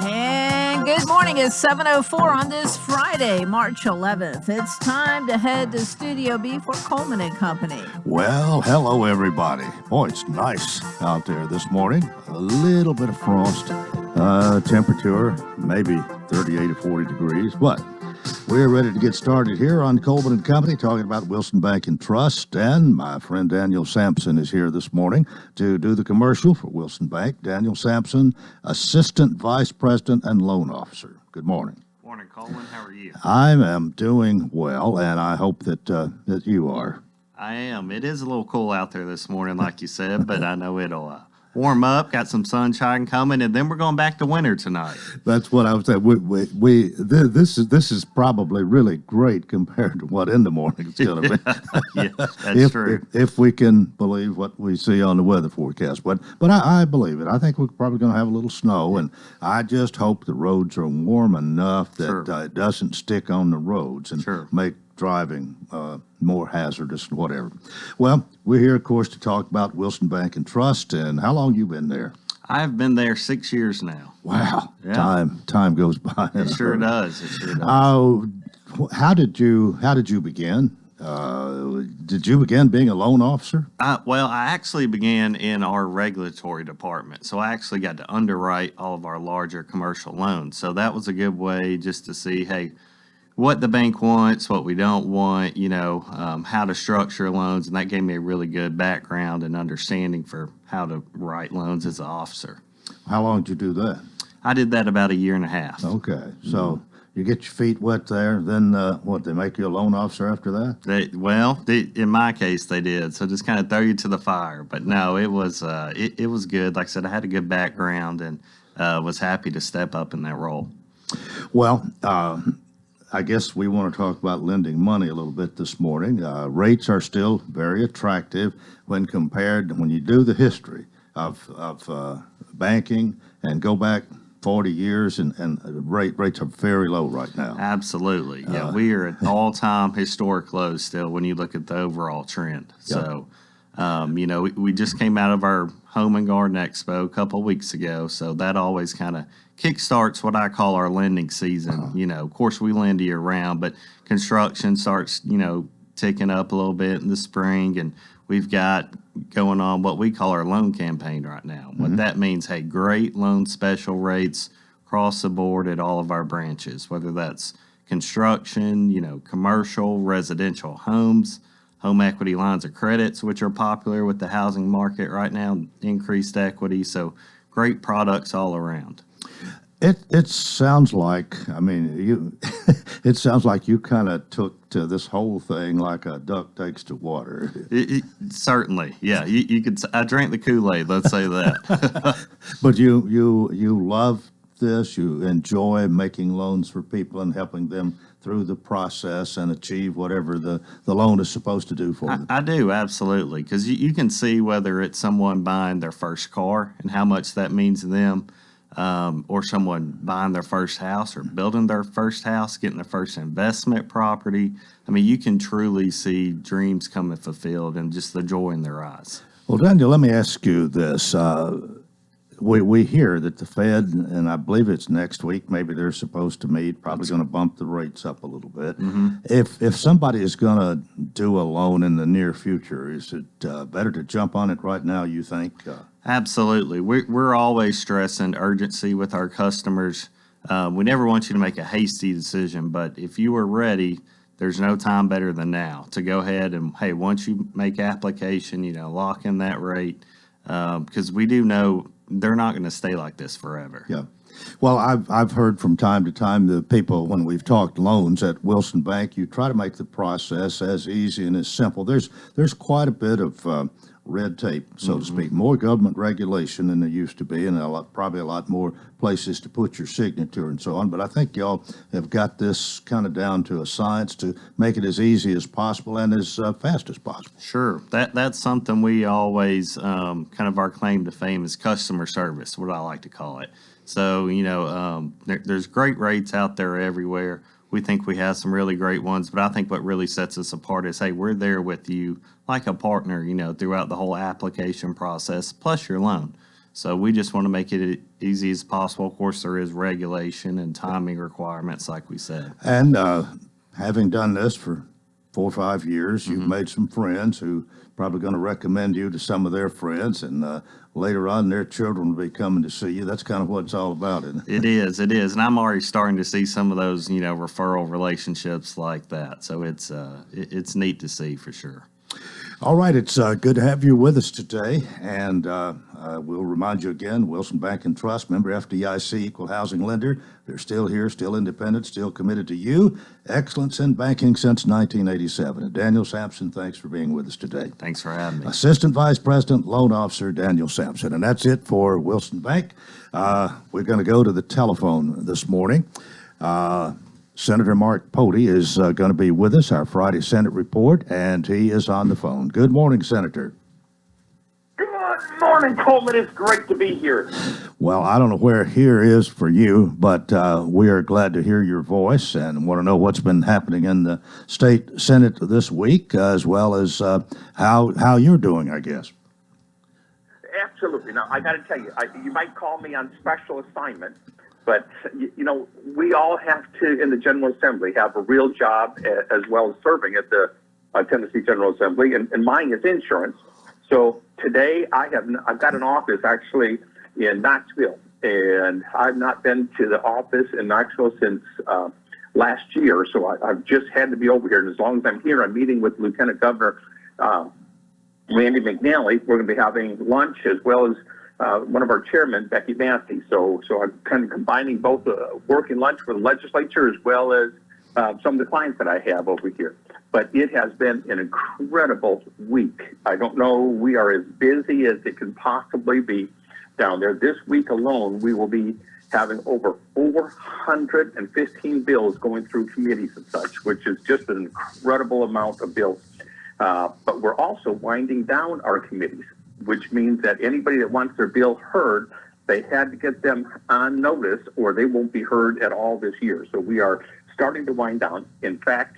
And good morning. It's 7:04 on this Friday, March 11th. It's time to head to Studio B for Coleman and Company. Well, hello, everybody. Boy, it's nice out there this morning. A little bit of frost. Temperature, maybe 38 or 40 degrees. But we're ready to get started here on Coleman and Company, talking about Wilson Bank and Trust. And my friend Daniel Sampson is here this morning to do the commercial for Wilson Bank. Daniel Sampson, Assistant Vice President and Loan Officer. Good morning. Morning, Coleman. How are you? I am doing well, and I hope that you are. I am. It is a little cool out there this morning, like you said, but I know it'll warm up. Got some sunshine coming, and then we're going back to winter tonight. That's what I was saying. This is probably really great compared to what in the morning is going to be. Yeah, that's true. If we can believe what we see on the weather forecast, but I believe it. I think we're probably going to have a little snow, and I just hope the roads are warm enough that it doesn't stick on the roads and make driving more hazardous and whatever. Well, we're here, of course, to talk about Wilson Bank and Trust. And how long you been there? I've been there 6 years now. Wow, yeah. Time goes by. It sure does. It sure does. How did you begin? Did you begin being a loan officer? Well, I actually began in our regulatory department. So I actually got to underwrite all of our larger commercial loans. So that was a good way just to see, hey, what the bank wants, what we don't want, how to structure loans. And that gave me a really good background and understanding for how to write loans as an officer. How long did you do that? I did that about a year and a half. Okay. So you get your feet wet there, then they make you a loan officer after that? In my case, they did. So just kind of throw you to the fire. But no, it was it was good. Like I said, I had a good background and was happy to step up in that role. Well, I guess we want to talk about lending money a little bit this morning. Rates are still very attractive when you do the history of banking and go back 40 years, and rates are very low right now. Absolutely. Yeah, we are at all-time historic lows still when you look at the overall trend. So, we just came out of our Home and Garden Expo a couple of weeks ago, so that always kind of kickstarts what I call our lending season. Of course, we lend year-round, but construction starts, ticking up a little bit in the spring, and we've got going on what we call our loan campaign right now. What that means, hey, great loan special rates across the board at all of our branches, whether that's construction, commercial, residential homes, home equity lines of credits, which are popular with the housing market right now, increased equity. So great products all around. It sounds like, it sounds like you kind of took to this whole thing like a duck takes to water. Certainly, yeah. You could. I drank the Kool-Aid. Let's say that. But you love this. You enjoy making loans for people and helping them through the process and achieve whatever the loan is supposed to do for them. I do, absolutely, because you can see whether it's someone buying their first car and how much that means to them. Or someone buying their first house or building their first house, getting their first investment property. You can truly see dreams coming fulfilled and just the joy in their eyes. Well, Daniel, let me ask you this. We hear that the Fed, and I believe it's next week, maybe they're supposed to meet, probably going to bump the rates up a little bit. If somebody is going to do a loan in the near future, is it better to jump on it right now, you think? Absolutely. We're always stressing urgency with our customers. We never want you to make a hasty decision, but if you are ready, there's no time better than now to go ahead and, hey, once you make application, lock in that rate, because we do know they're not going to stay like this forever. Yeah. Well, I've heard from time to time the people, when we've talked loans at Wilson Bank, you try to make the process as easy and as simple. There's quite a bit of red tape, so to speak, more government regulation than there used to be, and probably a lot more places to put your signature and so on. But I think y'all have got this kind of down to a science to make it as easy as possible and as fast as possible. Sure. That's something we always, kind of our claim to fame is customer service, what I like to call it. So, there's great rates out there everywhere. We think we have some really great ones, but I think what really sets us apart is, hey, we're there with you like a partner, throughout the whole application process, plus your loan. So we just want to make it easy as possible. Of course, there is regulation and timing requirements, like we said. And having done this for 4 or 5 years, you've made some friends who probably going to recommend you to some of their friends, and later on their children will be coming to see you. That's kind of what it's all about, isn't it? It is. And I'm already starting to see some of those, referral relationships like that. So it's neat to see for sure. All right, it's good to have you with us today, and we'll remind you again, Wilson Bank and Trust, member FDIC, equal housing lender. They're still here, still independent, still committed to you. Excellence in banking since 1987. And Daniel Sampson, thanks for being with us today. Thanks for having me. Assistant Vice President, Loan Officer Daniel Sampson. And that's it for Wilson Bank. We're going to go to the telephone this morning. Senator Mark Pody is going to be with us, our Friday Senate report, and he is on the phone. Good morning, Senator. Good morning, Coleman. It's great to be here. Well, I don't know where here is for you, but we are glad to hear your voice and want to know what's been happening in the state Senate this week, as well as how you're doing, I guess. Absolutely. Now, I got to tell you, you might call me on special assignment, but, we all have to, in the General Assembly, have a real job as well as serving at the Tennessee General Assembly, and mine is insurance. So today I've got an office actually in Knoxville, and I've not been to the office in Knoxville since last year. So I've just had to be over here, and as long as I'm here, I'm meeting with Lieutenant Governor Randy McNally. We're going to be having lunch as well as one of our chairmen, Becky Massey. So I'm kind of combining both work and lunch for the legislature as well as some of the clients that I have over here. But it has been an incredible week. I don't know, we are as busy as it can possibly be down there. This week alone, we will be having over 415 bills going through committees and such, which is just an incredible amount of bills. But we're also winding down our committees, which means that anybody that wants their bill heard, they had to get them on notice or they won't be heard at all this year. So we are starting to wind down. In fact,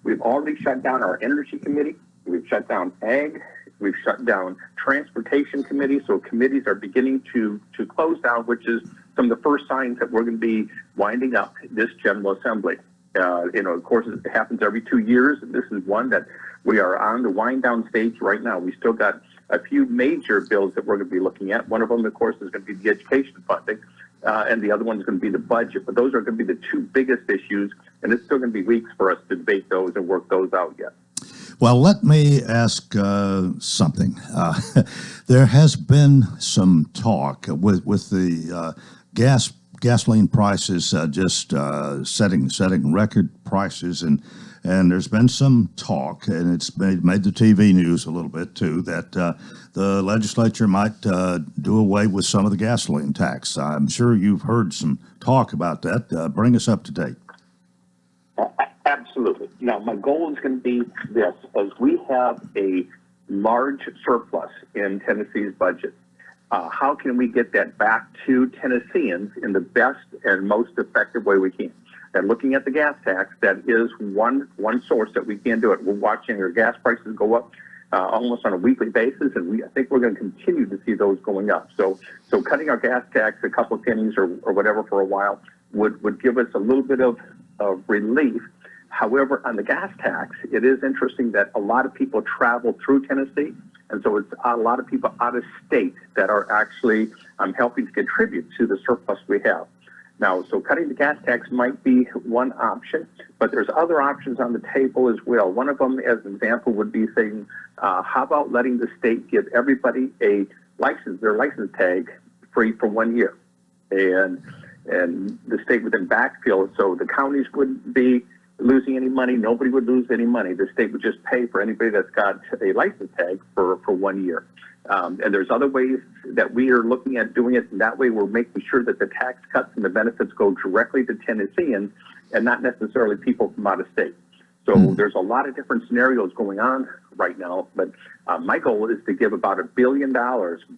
we've already shut down our Energy Committee. We've shut down Ag. We've shut down Transportation Committee. So committees are beginning to close down, which is some of the first signs that we're going to be winding up this General Assembly. Of course, it happens every 2 years. This is one that we are on the wind down stage right now. We still got a few major bills that we're going to be looking at. One of them, of course, is going to be the education funding, and the other one is going to be the budget. But those are going to be the two biggest issues, and it's still going to be weeks for us to debate those and work those out yet. Well, let me ask something. There has been some talk with the gasoline prices just setting record prices, and there's been some talk, and it's made the TV news a little bit too, that the legislature might do away with some of the gasoline tax. I'm sure you've heard some talk about that. Bring us up to date. Absolutely. Now, my goal is going to be this: as we have a large surplus in Tennessee's budget, how can we get that back to Tennesseans in the best and most effective way we can? And looking at the gas tax, that is one source that we can do it. We're watching our gas prices go up almost on a weekly basis, and I think we're going to continue to see those going up. So cutting our gas tax a couple of pennies or whatever for a while would give us a little bit of relief. However, on the gas tax, it is interesting that a lot of people travel through Tennessee, and so it's a lot of people out of state that are actually helping to contribute to the surplus we have. Now, so cutting the gas tax might be one option, but there's other options on the table as well. One of them, as an example, would be saying, how about letting the state give everybody their license tag free for 1 year? And the state would then backfill, so the counties wouldn't be losing any money. Nobody would lose any money. The state would just pay for anybody that's got a license tag for 1 year. And there's other ways that we are looking at doing it, and that way we're making sure that the tax cuts and the benefits go directly to Tennesseans and not necessarily people from out of state. So there's a lot of different scenarios going on right now, but my goal is to give about $1 billion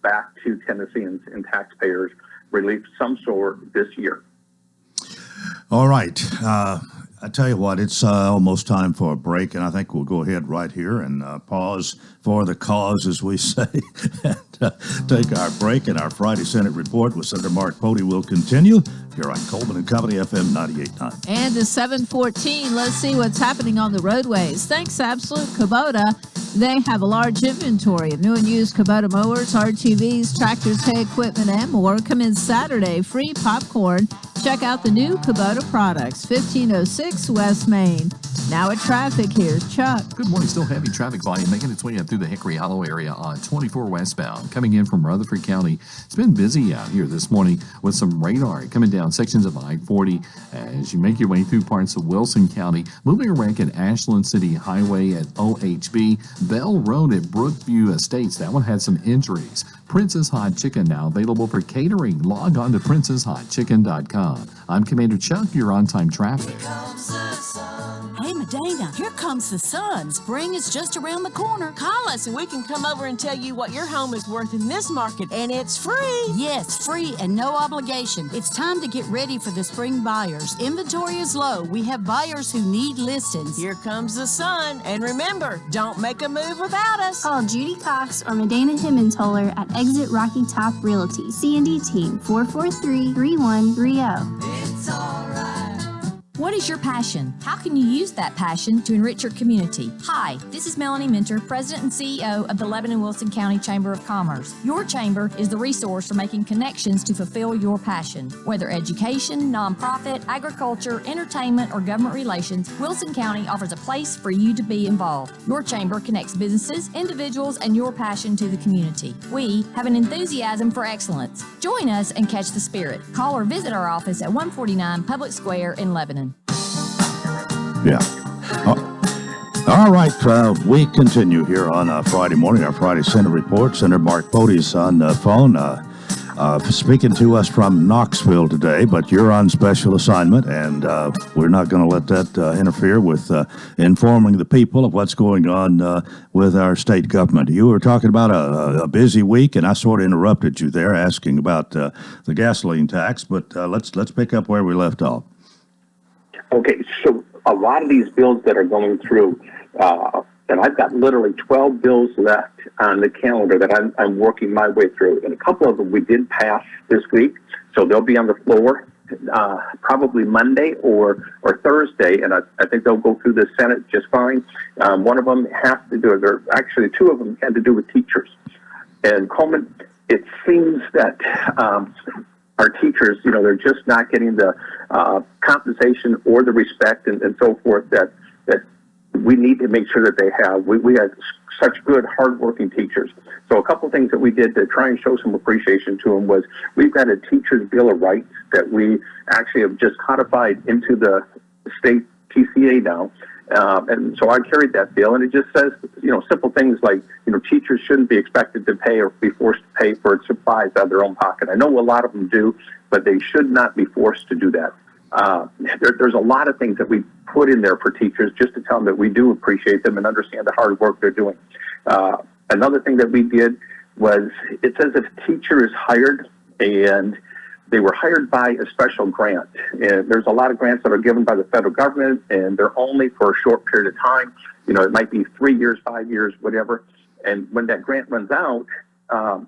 back to Tennesseans and taxpayers relief some sort this year. All right. I tell you what, it's almost time for a break, and I think we'll go ahead right here and pause for the cause, as we say, and take our break. And our Friday Senate report with Senator Mark Pody will continue here on Coleman and Company FM 98.9. And to 7:14, let's see what's happening on the roadways. Thanks, Absolute Kubota. They have a large inventory of new and used Kubota mowers, RTVs, tractors, hay equipment, and more. Come in Saturday, free popcorn. Check out the new Kubota products, 1506 West Main. Now at traffic, here's Chuck. Good morning. Still heavy traffic volume making its way up through the Hickory Hollow area on 24 westbound. Coming in from Rutherford County, it's been busy out here this morning with some radar coming down sections of I-40 as you make your way through parts of Wilson County. Moving a wreck at Ashland City Highway at OHB. Bell Road at Brookview Estates. That one had some injuries. Princess Hot Chicken now available for catering. Log on to princesshotchicken.com. I'm Commander Chuck. You're on time traffic. Hey, Medina, here comes the sun. Spring is just around the corner. Call us and we can come over and tell you what your home is worth in this market, and it's free. Yes, free and no obligation. It's time to get ready for the spring buyers. Inventory is low. We have buyers who need listings. Here comes the sun. And remember, don't make a move without us. Call Judy Cox or Medina Himmensholler at Exit Rocky Top Realty. C&D Team 443-3130. It's all right. What is your passion? How can you use that passion to enrich your community? Hi, this is Melanie Minter, President and CEO of the Lebanon Wilson County Chamber of Commerce. Your chamber is the resource for making connections to fulfill your passion. Whether education, nonprofit, agriculture, entertainment, or government relations, Wilson County offers a place for you to be involved. Your chamber connects businesses, individuals, and your passion to the community. We have an enthusiasm for excellence. Join us and catch the spirit. Call or visit our office at 149 Public Square in Lebanon. Yeah. All right. We continue here on Friday morning, our Friday Senate report. Senator Mark Pody's on the phone speaking to us from Knoxville today, but you're on special assignment, and we're not going to let that interfere with informing the people of what's going on with our state government. You were talking about a busy week, and I sort of interrupted you there asking about the gasoline tax, but let's pick up where we left off. Okay, so a lot of these bills that are going through, and I've got literally 12 bills left on the calendar that I'm working my way through. And a couple of them we did pass this week, so they'll be on the floor probably Monday or Thursday, and I think they'll go through the Senate just fine. One of them has to do, actually two of them had to do with teachers. And Coleman, it seems that our teachers, they're just not getting the compensation or the respect and so forth that we need to make sure that they have. We have such good, hardworking teachers. So a couple things that we did to try and show some appreciation to them was we've got a teacher's bill of rights that we actually have just codified into the state TCA now. And so I carried that bill, and it just says, simple things like, teachers shouldn't be expected to pay or be forced to pay for supplies out of their own pocket. I know a lot of them do, but they should not be forced to do that. There's a lot of things that we put in there for teachers just to tell them that we do appreciate them and understand the hard work they're doing. Another thing that we did was it says if a teacher is hired and they were hired by a special grant. And there's a lot of grants that are given by the federal government, and they're only for a short period of time. It might be 3 years, 5 years, whatever. And when that grant runs out,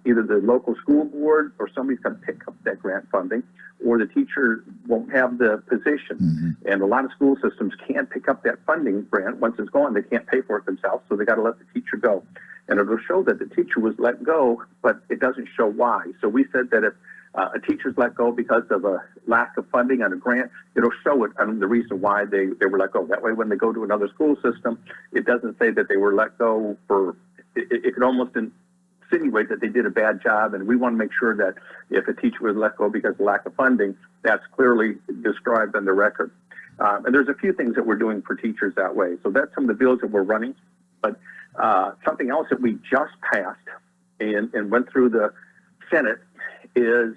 either the local school board or somebody's going to pick up that grant funding, or the teacher won't have the position. Mm-hmm. And a lot of school systems can't pick up that funding grant. Once it's gone, they can't pay for it themselves, so they got to let the teacher go. And it'll show that the teacher was let go, but it doesn't show why. So we said that if a teacher's let go because of a lack of funding on a grant, it'll show it the reason why they were let go. That way, when they go to another school system, it doesn't say that they were let go for, it could almost insinuate that they did a bad job. And we want to make sure that if a teacher was let go because of lack of funding, that's clearly described on the record. And there's a few things that we're doing for teachers that way. So that's some of the bills that we're running. But something else that we just passed and went through the Senate is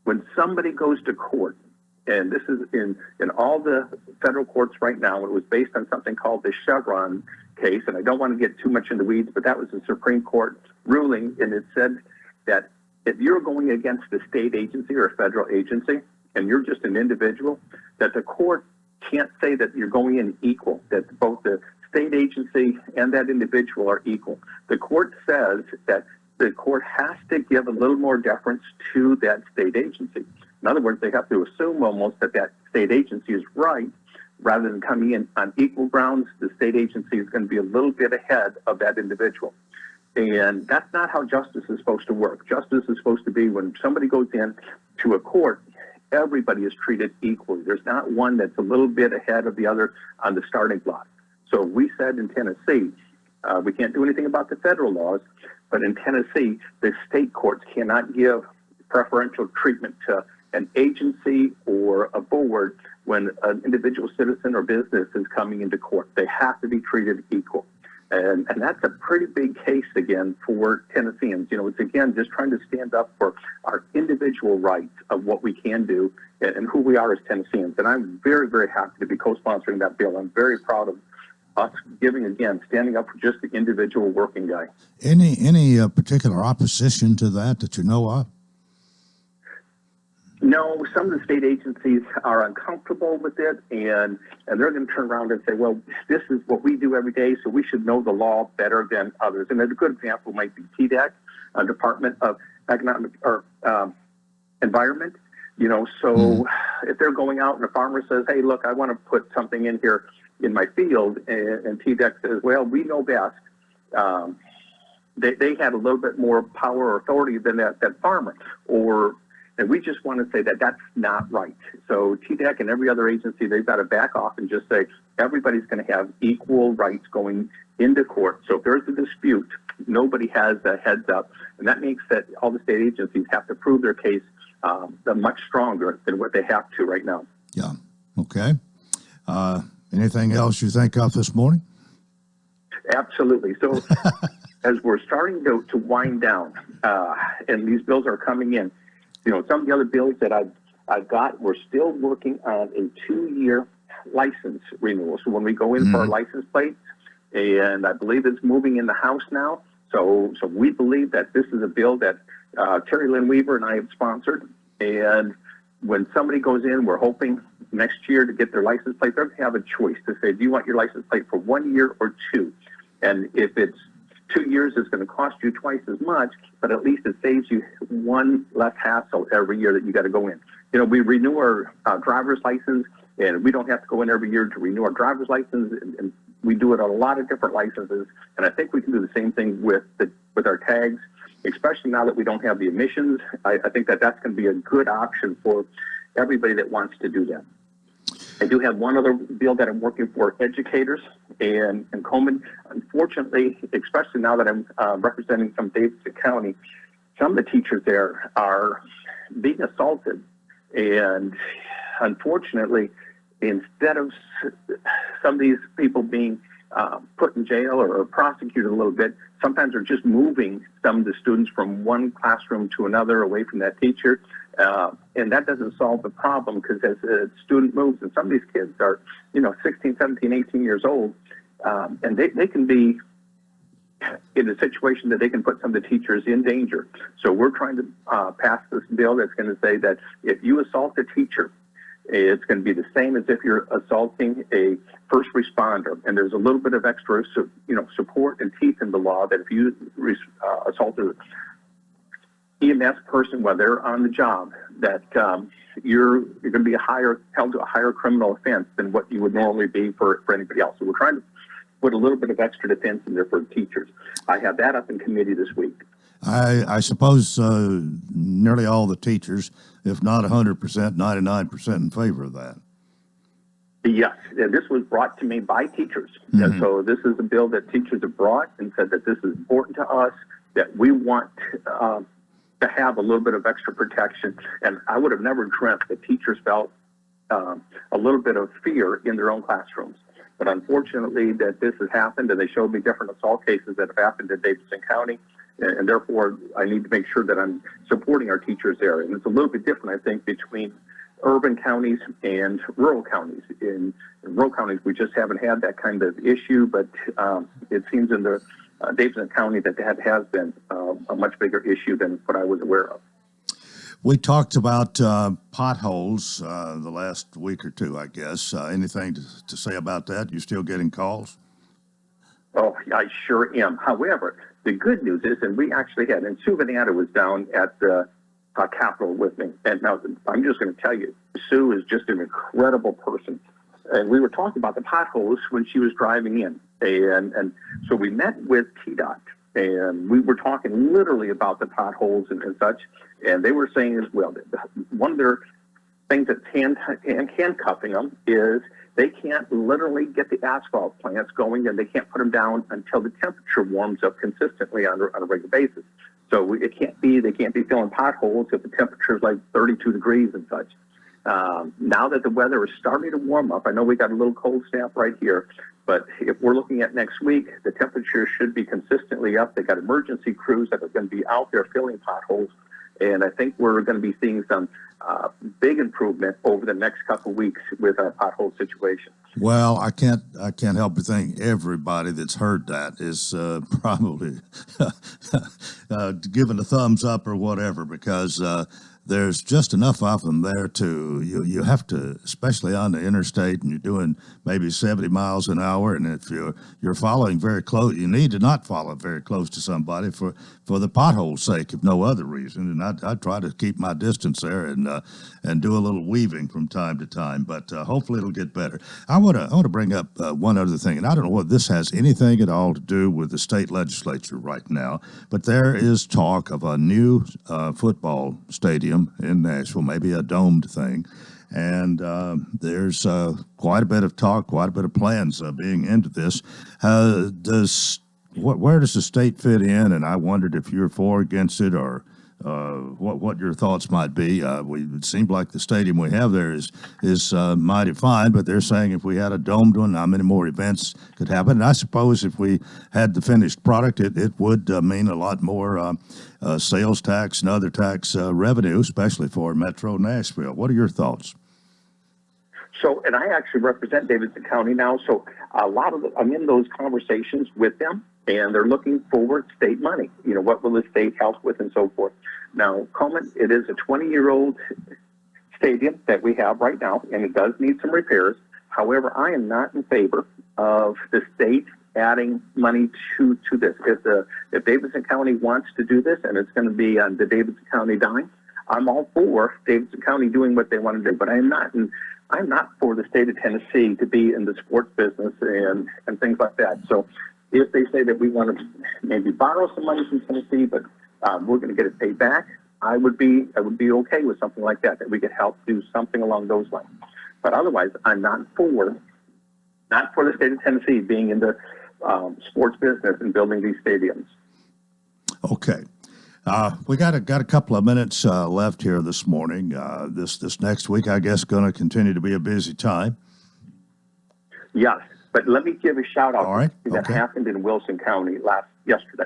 when somebody goes to court, and this is in all the federal courts right now, it was based on something called the Chevron case, and I don't want to get too much in the weeds, but that was the Supreme Court ruling, and it said that if you're going against a state agency or a federal agency, and you're just an individual, that the court can't say that you're going in equal, that both the state agency and that individual are equal. The court says that the court has to give a little more deference to that state agency. In other words, they have to assume almost that that state agency is right rather than coming in on equal grounds. The state agency is going to be a little bit ahead of that individual. And that's not how justice is supposed to work. Justice is supposed to be when somebody goes in to a court, everybody is treated equally. There's not one that's a little bit ahead of the other on the starting block. So we said in Tennessee, we can't do anything about the federal laws, but in Tennessee, the state courts cannot give preferential treatment to an agency or a board when an individual citizen or business is coming into court. They have to be treated equal. And that's a pretty big case, again, for Tennesseans. You know, it's, again, just trying to stand up for our individual rights of what we can do and who we are as Tennesseans. And I'm very, very happy to be co-sponsoring that bill. I'm very proud of us standing up for just the individual working guy. Any particular opposition to that you know of? No, some of the state agencies are uncomfortable with it, and they're going to turn around and say, well, this is what we do every day, so we should know the law better than others. And a good example might be TDEC, Department of Economic or Environment. You know, so if they're going out and a farmer says, hey, look, I want to put something in here in my field, and TDEC says, well, we know best. They had a little bit more power or authority than that farmer, and we just want to say that that's not right. So TDEC and every other agency, they've got to back off and just say everybody's going to have equal rights going into court. So if there's a dispute, nobody has a heads up, and that makes that all the state agencies have to prove their case much stronger than what they have to right now. Yeah. Okay. Anything else you think of this morning? Absolutely. So as we're starting to wind down, and these bills are coming in, you know, some of the other bills that I've got, we're still working on a 2-year license renewal. So when we go in for our license plates, and I believe it's moving in the House now. So we believe that this is a bill that Terry Lynn Weaver and I have sponsored. And when somebody goes in, we're hoping next year to get their license plate, they're going to have a choice to say, do you want your license plate for 1 year or 2? And if it's 2 years, it's going to cost you twice as much, but at least it saves you one less hassle every year that you got to go in. You know, we renew our driver's license, and we don't have to go in every year to renew our driver's license, and we do it on a lot of different licenses. And I think we can do the same thing with our tags, especially now that we don't have the emissions. I think that that's going to be a good option for everybody that wants to do that. I do have one other bill that I'm working for educators and Coleman. Unfortunately, especially now that I'm representing some Davidson County, some of the teachers there are being assaulted. And unfortunately, instead of some of these people being put in jail or prosecuted a little bit, sometimes they're just moving some of the students from one classroom to another away from that teacher. And that doesn't solve the problem, because as a student moves, and some of these kids are, 16, 17, 18 years old, and they can be in a situation that they can put some of the teachers in danger. So we're trying to pass this bill that's going to say that if you assault a teacher, it's going to be the same as if you're assaulting a first responder. And there's a little bit of extra, support and teeth in the law that if you assault an EMS person while they're on the job, that you're going to be held to a higher criminal offense than what you would normally be for anybody else. So we're trying to put a little bit of extra defense in there for teachers. I have that up in committee this week. I suppose nearly all the teachers, if not 100%, 99% in favor of that. Yes, and this was brought to me by teachers. And so this is a bill that teachers have brought and said that this is important to us, that we want to have a little bit of extra protection. And I would have never dreamt that teachers felt a little bit of fear in their own classrooms. But unfortunately, that this has happened, and they showed me different assault cases that have happened in Davidson County. And therefore, I need to make sure that I'm supporting our teachers there. And it's a little bit different, I think, between urban counties and rural counties. In rural counties, we just haven't had that kind of issue, but it seems in the Davidson County that has been a much bigger issue than what I was aware of. We talked about potholes the last week or two, I guess. Anything to say about that? You still getting calls? Oh, I sure am. However, the good news is, and we actually had, and Sue Vanetta was down at the Capitol with me. And now I'm just going to tell you, Sue is just an incredible person. And we were talking about the potholes when she was driving in. And so we met with TDOT, and we were talking literally about the potholes and such. And they were saying as well, that one of their things that's handcuffing them is they can't literally get the asphalt plants going, and they can't put them down until the temperature warms up consistently on a regular basis. So they can't be filling potholes if the temperature is like 32 degrees and such. Now that the weather is starting to warm up, I know we got a little cold snap right here, but if we're looking at next week, the temperature should be consistently up. They got emergency crews that are going to be out there filling potholes, and I think we're going to be seeing some big improvement over the next couple of weeks with our pothole situation. Well, I can't help but think everybody that's heard that is probably giving a thumbs up or whatever, because there's just enough of them there to you have to, especially on the interstate, and you're doing maybe 70 miles an hour, and if you're following very close, you need to not follow very close to somebody for the pothole's sake, if no other reason. And I try to keep my distance there and do a little weaving from time to time, but hopefully it'll get better. I want to bring up one other thing, and I don't know whether this has anything at all to do with the state legislature right now, but there is talk of a new football stadium in Nashville, maybe a domed thing, and there's quite a bit of talk, quite a bit of plans being into this. Where does the state fit in? And I wondered if you're for or against it, or what your thoughts might be. It seemed like the stadium we have there is mighty fine, but they're saying if we had a domed one, how many more events could happen? And I suppose if we had the finished product, it would mean a lot more sales tax and other tax revenue, especially for Metro Nashville. What are your thoughts? So, and I actually represent Davidson County now, so I'm in those conversations with them, and they're looking for state money. You know, what will the state help with and so forth. Now, Coleman, it is a 20-year-old stadium that we have right now, and it does need some repairs. However, I am not in favor of the state adding money to this. If Davidson County wants to do this, and it's going to be on the Davidson County dime, I'm all for Davidson County doing what they want to do. But I'm not for the state of Tennessee to be in the sports business and things like that. So if they say that we want to maybe borrow some money from Tennessee, but we're going to get it paid back, I would be okay with something like that we could help do something along those lines. But otherwise, I'm not for the state of Tennessee being in the sports business and building these stadiums. Okay. We got a couple of minutes left here this morning. This next week, I guess, going to continue to be a busy time. Yes, but let me give a shout out All right. that happened in Wilson County yesterday.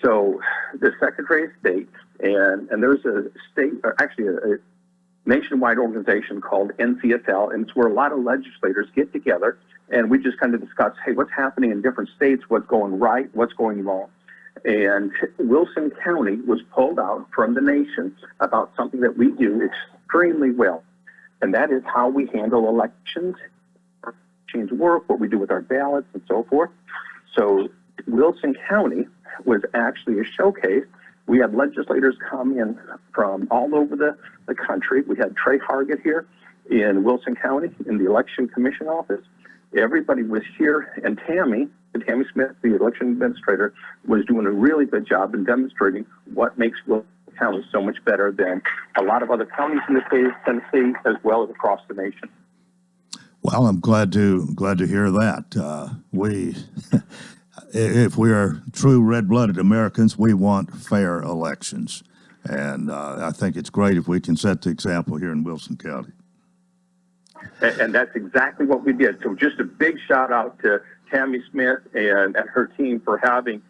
So the Secretary of State and there's a state, or actually a nationwide organization called NCSL, and it's where a lot of legislators get together, and we just kind of discuss, hey, what's happening in different states, what's going right, what's going wrong. And Wilson County was pulled out from the nation about something that we do extremely well, and that is how we handle elections, change work, what we do with our ballots, and so forth. So Wilson County was actually a showcase. We had legislators come in from all over the country. We had Trey Hargett here in Wilson County in the Election Commission office. Everybody was here, and Tammy Smith, the election administrator, was doing a really good job in demonstrating what makes Wilson County so much better than a lot of other counties in the state of Tennessee, as well as across the nation. Well, I'm glad to hear that. If we are true red-blooded Americans, we want fair elections, and I think it's great if we can set the example here in Wilson County. And that's exactly what we did. So just a big shout out to Tammy Smith and her team for having,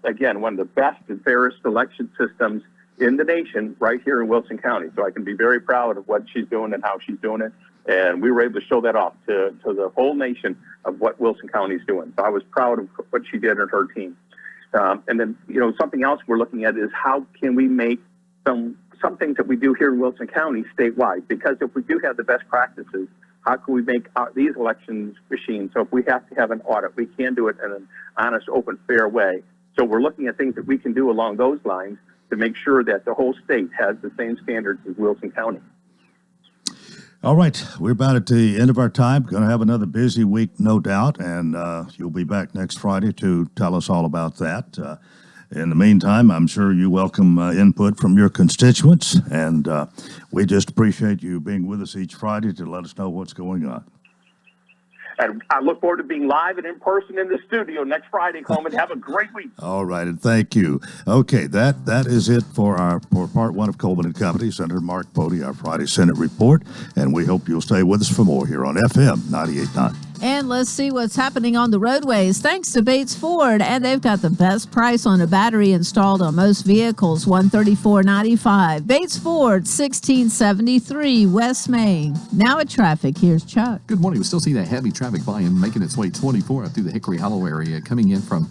again, one of the best and fairest election systems in the nation right here in Wilson County. So I can be very proud of what she's doing and how she's doing it. And we were able to show that off to the whole nation of what Wilson County is doing. So I was proud of what she did and her team. And then, something else we're looking at is how can we make some some things that we do here in Wilson County statewide, because if we do have the best practices, how can we make these elections machines? So if we have to have an audit, we can do it in an honest, open, fair way. So we're looking at things that we can do along those lines to make sure that the whole state has the same standards as Wilson County. All right, we're about at the end of our time. Going to have another busy week, no doubt, and you'll be back next Friday to tell us all about that. In the meantime, I'm sure you welcome input from your constituents, and we just appreciate you being with us each Friday to let us know what's going on. And I look forward to being live and in person in the studio next Friday, Coleman. Have a great week. All right, and thank you. Okay, that is it for part one of Coleman and Company. Senator Mark Bodie, our Friday Senate report, and we hope you'll stay with us for more here on FM 98.9. And let's see what's happening on the roadways. Thanks to Bates Ford, and they've got the best price on a battery installed on most vehicles, $134.95. Bates Ford, 1673 West Main. Now at traffic, here's Chuck. Good morning. We still see that heavy traffic volume making its way 24 up through the Hickory Hollow area, coming in from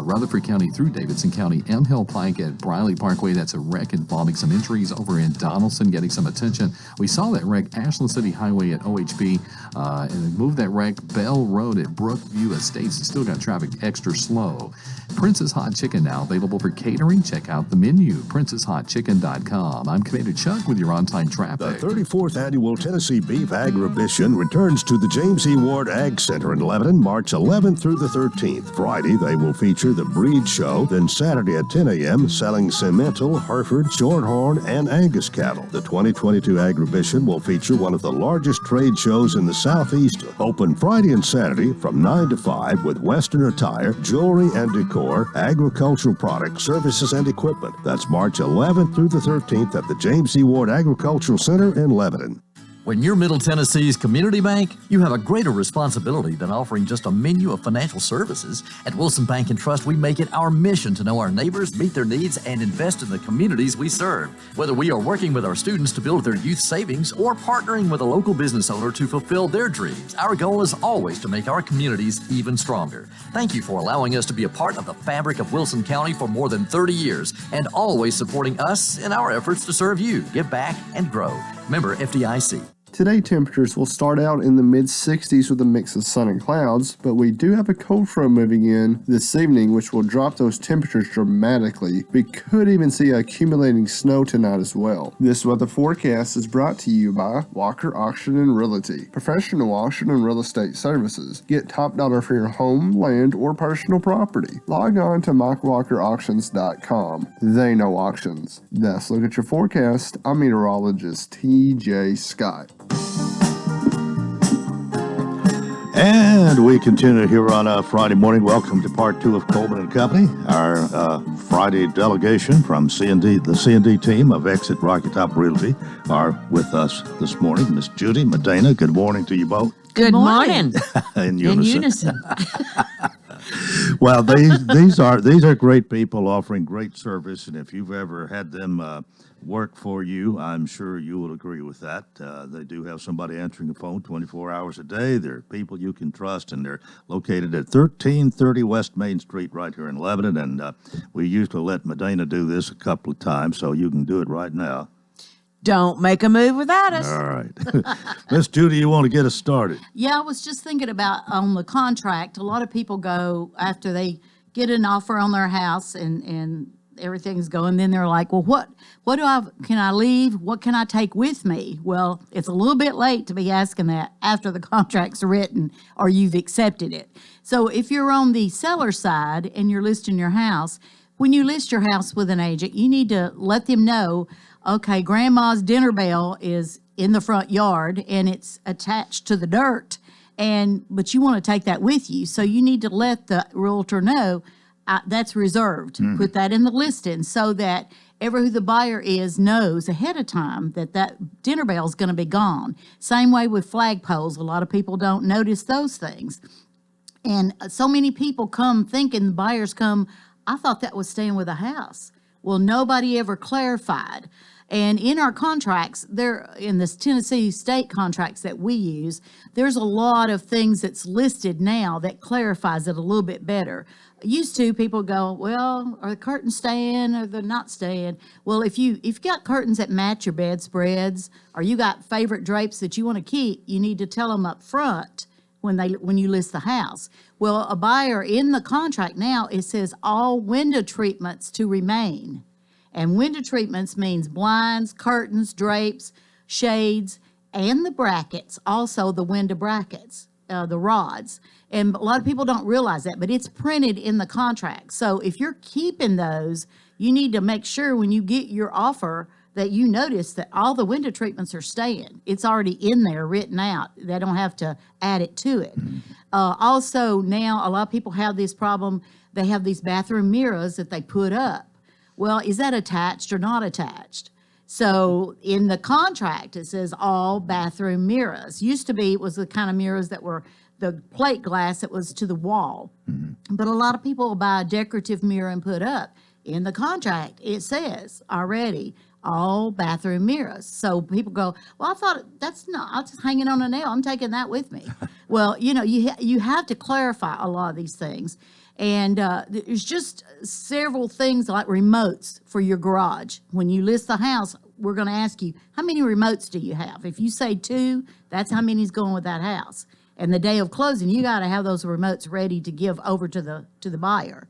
Rutherford County through Davidson County. M. Hill Pike at Briley Parkway. That's a wreck involving some injuries over in Donaldson, getting some attention. We saw that wreck Ashland City Highway at OHB, and they moved that wreck Bell Road at Brookview Estates. You still got traffic extra slow. Princess Hot Chicken now available for catering. Check out the menu, princesshotchicken.com. I'm Commander Chuck with your on-time traffic. The 34th Annual Tennessee Beef Agribition returns to the James E. Ward Ag Center in Lebanon, March 11th through the 13th. Friday, they will feature the Breed Show. Then Saturday at 10 a.m., selling Simmental, Hereford, Shorthorn, and Angus cattle. The 2022 Agribition will feature one of the largest trade shows in the Southeast. Open Friday and Saturday from 9 to 5 with Western attire, jewelry and decor, agricultural products, services, and equipment. That's March 11th through the 13th at the James E. Ward Agricultural Center in Lebanon. When you're Middle Tennessee's community bank, you have a greater responsibility than offering just a menu of financial services. At Wilson Bank and Trust, we make it our mission to know our neighbors, meet their needs, and invest in the communities we serve. Whether we are working with our students to build their youth savings or partnering with a local business owner to fulfill their dreams, our goal is always to make our communities even stronger. Thank you for allowing us to be a part of the fabric of Wilson County for more than 30 years and always supporting us in our efforts to serve you, give back, and grow. Member FDIC. Today, temperatures will start out in the mid-60s with a mix of sun and clouds, but we do have a cold front moving in this evening, which will drop those temperatures dramatically. We could even see accumulating snow tonight as well. This weather forecast is brought to you by Walker Auction and Realty, professional auction and real estate services. Get top dollar for your home, land, or personal property. Log on to MikeWalkerAuctions.com. They know auctions. Let's look at your forecast. I'm meteorologist TJ Scott. And we continue here on a Friday morning. Welcome to part two of Coleman and Company. Our Friday delegation from C&D, the C&D team of Exit Rocky Top Realty are with us this morning. Miss Judy, Medina, good morning to you both. Good morning. In unison. Well, these these are great people offering great service, and if you've ever had them work for you, I'm sure you will agree with that. They do have somebody answering the phone 24 hours a day. They're people you can trust, and they're located at 1330 West Main Street right here in Lebanon, and we usually let Medina do this a couple of times, so you can do it right now. Don't make a move without us. All right. Miss Judy, you want to get us started? Yeah, I was just thinking about on the contract, a lot of people go after they get an offer on their house and everything's going, then they're like, well, can I leave? What can I take with me? Well, it's a little bit late to be asking that after the contract's written or you've accepted it. So if you're on the seller side and you're listing your house, when you list your house with an agent, you need to let them know, okay, grandma's dinner bell is in the front yard and it's attached to the dirt, but you want to take that with you. So you need to let the realtor know that's reserved. Mm-hmm. Put that in the listing so that who the buyer is knows ahead of time that dinner bell is going to be gone. Same way with flagpoles. A lot of people don't notice those things. And so many people come thinking, the buyers come, I thought that was staying with a house. Well, nobody ever clarified. And in our contracts, in the Tennessee state contracts that we use, there's a lot of things that's listed now that clarifies it a little bit better. Used to, people go, well, are the curtains staying or they're not staying? Well, if you've got curtains that match your bedspreads, or you got favorite drapes that you want to keep, you need to tell them up front when you list the house. Well, a buyer in the contract now, it says all window treatments to remain. And window treatments means blinds, curtains, drapes, shades, and the brackets, also the window brackets, the rods. And a lot of people don't realize that, but it's printed in the contract. So if you're keeping those, you need to make sure when you get your offer that you notice that all the window treatments are staying. It's already in there, written out. They don't have to add it to it. Also, now a lot of people have this problem. They have these bathroom mirrors that they put up. Well, is that attached or not attached? So in the contract, it says all bathroom mirrors. Used to be, it was the kind of mirrors that were the plate glass that was to the wall. But a lot of people will buy a decorative mirror and put up. In the contract, it says already all bathroom mirrors. So people go, well, I thought that's not, I'm just hanging on a nail. I'm taking that with me. Well, you have to clarify a lot of these things. And there's just several things like remotes for your garage. When you list the house, we're going to ask you, how many remotes do you have? If you say 2, that's how many's going with that house. And the day of closing, you got to have those remotes ready to give over to the buyer.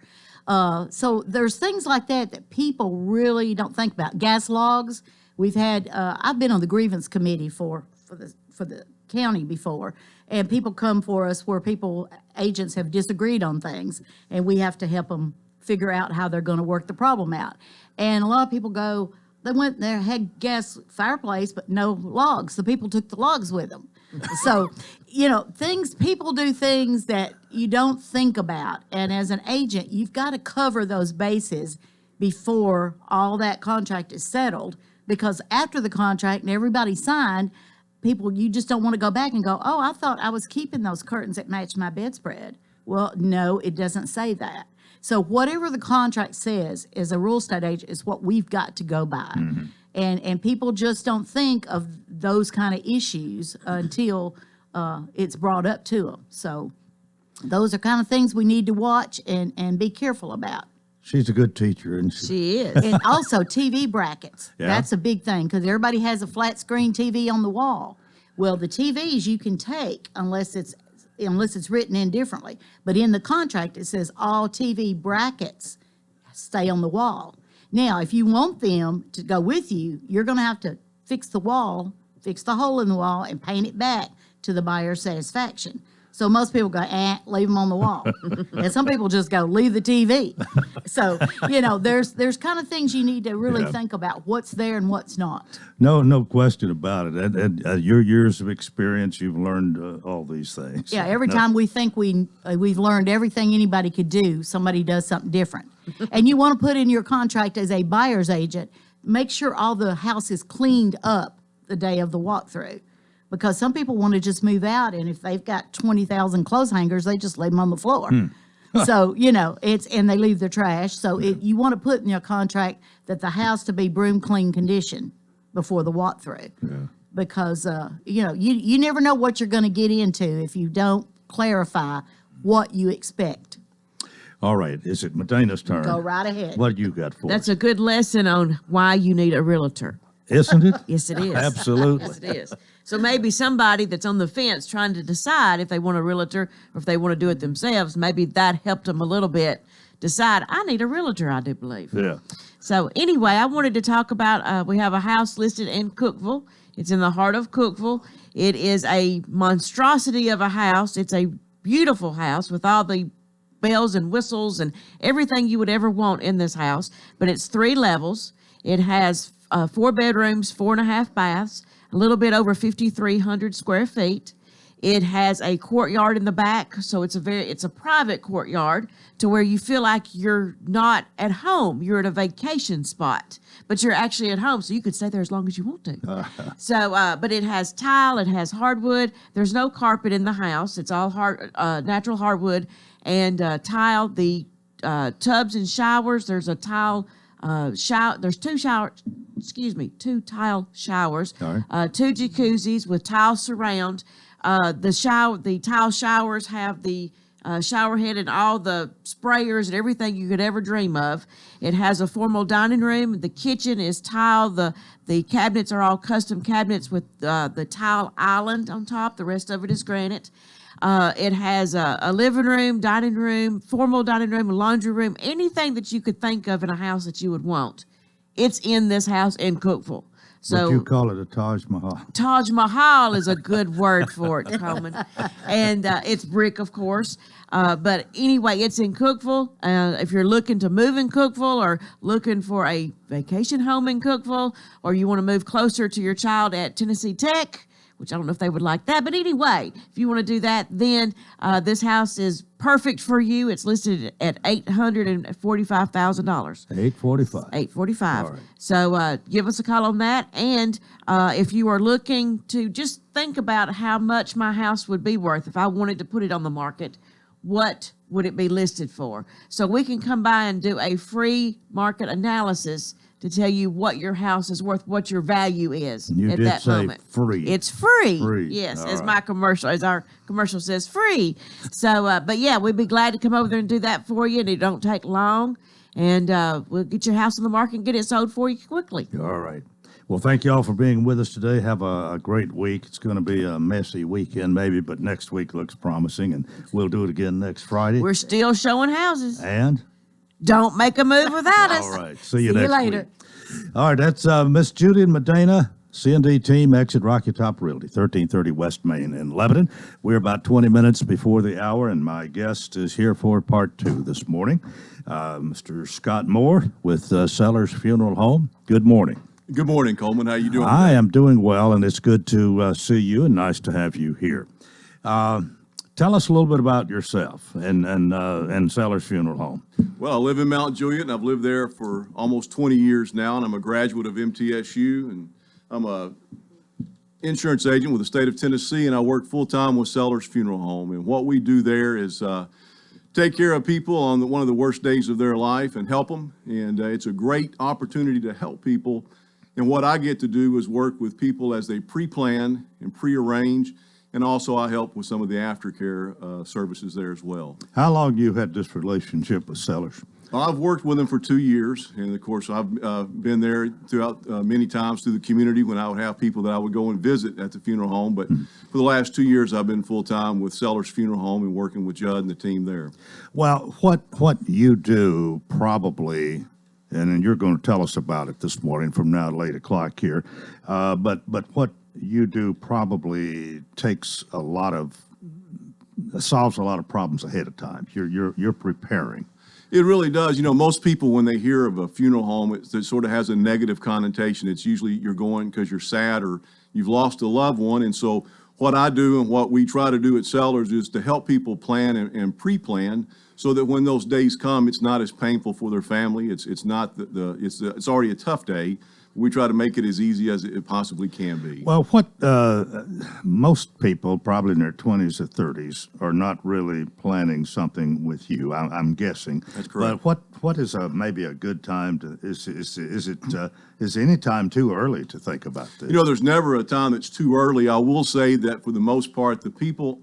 So there's things like that people really don't think about. Gas logs, we've had, I've been on the grievance committee for the county before, and people come for us where agents have disagreed on things, and we have to help them figure out how they're going to work the problem out. And a lot of people go, they went there, had gas fireplace, but no logs. The people took the logs with them. So, people do things that you don't think about. And as an agent, you've got to cover those bases before all that contract is settled, because after the contract and everybody signed, you just don't want to go back and go, oh, I thought I was keeping those curtains that matched my bedspread. Well, no, it doesn't say that. So whatever the contract says as a real estate agent is what we've got to go by. And people just don't think of those kind of issues until it's brought up to them. So those are kind of things we need to watch and be careful about. She's a good teacher, isn't she? She is. And also TV brackets. Yeah. That's a big thing because everybody has a flat screen TV on the wall. Well, the TVs you can take unless it's written in differently. But in the contract, it says all TV brackets stay on the wall. Now, if you want them to go with you, you're going to have to fix the hole in the wall and paint it back to the buyer's satisfaction. So most people go, leave them on the wall. And some people just go, leave the TV. So, there's kind of things you need to really think about what's there and what's not. No question about it. And your years of experience, you've learned all these things. Yeah, every time we think we've learned everything anybody could do, somebody does something different. And you want to put in your contract as a buyer's agent, make sure all the house is cleaned up the day of the walkthrough. Because some people want to just move out, and if they've got 20,000 clothes hangers, they just leave them on the floor. So, and they leave their trash. So you want to put in your contract that the house to be broom clean condition before the walkthrough. Yeah. Because, you never know what you're going to get into if you don't clarify what you expect. All right. Is it Medina's turn? Go right ahead. What do you got for us? That's a good lesson on why you need a realtor. Isn't it? Yes, it is. Absolutely. Yes, it is. So maybe somebody that's on the fence trying to decide if they want a realtor or if they want to do it themselves, maybe that helped them a little bit decide, I need a realtor, I do believe. Yeah. So anyway, I wanted to talk about, we have a house listed in Cookeville. It's in the heart of Cookeville. It is a monstrosity of a house. It's a beautiful house with all the bells and whistles and everything you would ever want in this house. But it's 3 levels. It has 4 bedrooms, 4.5 baths, a little bit over 5,300 square feet. It has a courtyard in the back, so it's a private courtyard to where you feel like you're not at home. You're at a vacation spot, but you're actually at home, so you could stay there as long as you want to. So, but it has tile, it has hardwood. There's no carpet in the house. It's all natural hardwood and tile. The tubs and showers, there's a tile There's two tile showers, All right. 2 jacuzzis with tile surround. The tile showers have the shower head and all the sprayers and everything you could ever dream of. It has a formal dining room. The kitchen is tile. The cabinets are all custom cabinets with the tile island on top. The rest of it is granite. It has a living room, dining room, formal dining room, a laundry room, anything that you could think of in a house that you would want. It's in this house in Cookeville. So Would you call it a Taj Mahal? Taj Mahal is a good word for it, Coleman. And it's brick, of course. But anyway, it's in Cookeville. If you're looking to move in Cookeville or looking for a vacation home in Cookeville, or you want to move closer to your child at Tennessee Tech, which I don't know if they would like that. But anyway, if you want to do that, then this house is perfect for you. It's listed at $845,000. $845. $845. All right. So give us a call on that. And if you are looking to just think about how much my house would be worth if I wanted to put it on the market, what would it be listed for? So we can come by and do a free market analysis to tell you what your house is worth, what your value is You at did that say moment. free. It's free. Free. Yes, All as right. our commercial says, free. So, but yeah, we'd be glad to come over there and do that for you, and it don't take long. And we'll get your house on the market and get it sold for you quickly. All right. Well, thank you all for being with us today. Have a great week. It's going to be a messy weekend maybe, but next week looks promising, and we'll do it again next Friday. We're still showing houses. And? Don't make a move without us. All right. See you next later. week. All right, that's Miss Judy and Medina, C&D team, Exit Rocky Top Realty, 1330 West Main in Lebanon. We're about 20 minutes before the hour, and my guest is here for part 2 this morning. Mr. Scott Moore with Sellers Funeral Home. Good morning. Good morning, Coleman. How you doing? I am doing well, and it's good to see you and nice to have you here. Tell us a little bit about yourself and Sellers Funeral Home. Well, I live in Mount Juliet, and I've lived there for almost 20 years now, and I'm a graduate of MTSU, and I'm a insurance agent with the state of Tennessee, and I work full-time with Sellers Funeral Home. And what we do there is take care of people on one of the worst days of their life and help them, and it's a great opportunity to help people. And what I get to do is work with people as they pre-plan and pre-arrange, and also I help with some of the aftercare services there as well. How long you had this relationship with Sellers? I've worked with them for 2 years, and of course I've been there throughout many times through the community when I would have people that I would go and visit at the funeral home. But for the last 2 years, I've been full-time with Sellers Funeral Home and working with Judd and the team there. Well, what you do probably, and then you're going to tell us about it this morning from now to 8 o'clock here, but what you do probably solves a lot of problems ahead of time. You're preparing. It really does. You know, most people, when they hear of a funeral home, it sort of has a negative connotation. It's usually you're going because you're sad or you've lost a loved one. And so what I do and what we try to do at Sellers is to help people plan and pre-plan so that when those days come, it's not as painful for their family. It's not it's already a tough day. We try to make it as easy as it possibly can be. Well, what most people, probably in their 20s or 30s, are not really planning something with you. I'm guessing. That's correct. But what is maybe a good time to? Is any time too early to think about this? You know, there's never a time that's too early. I will say that for the most part, the people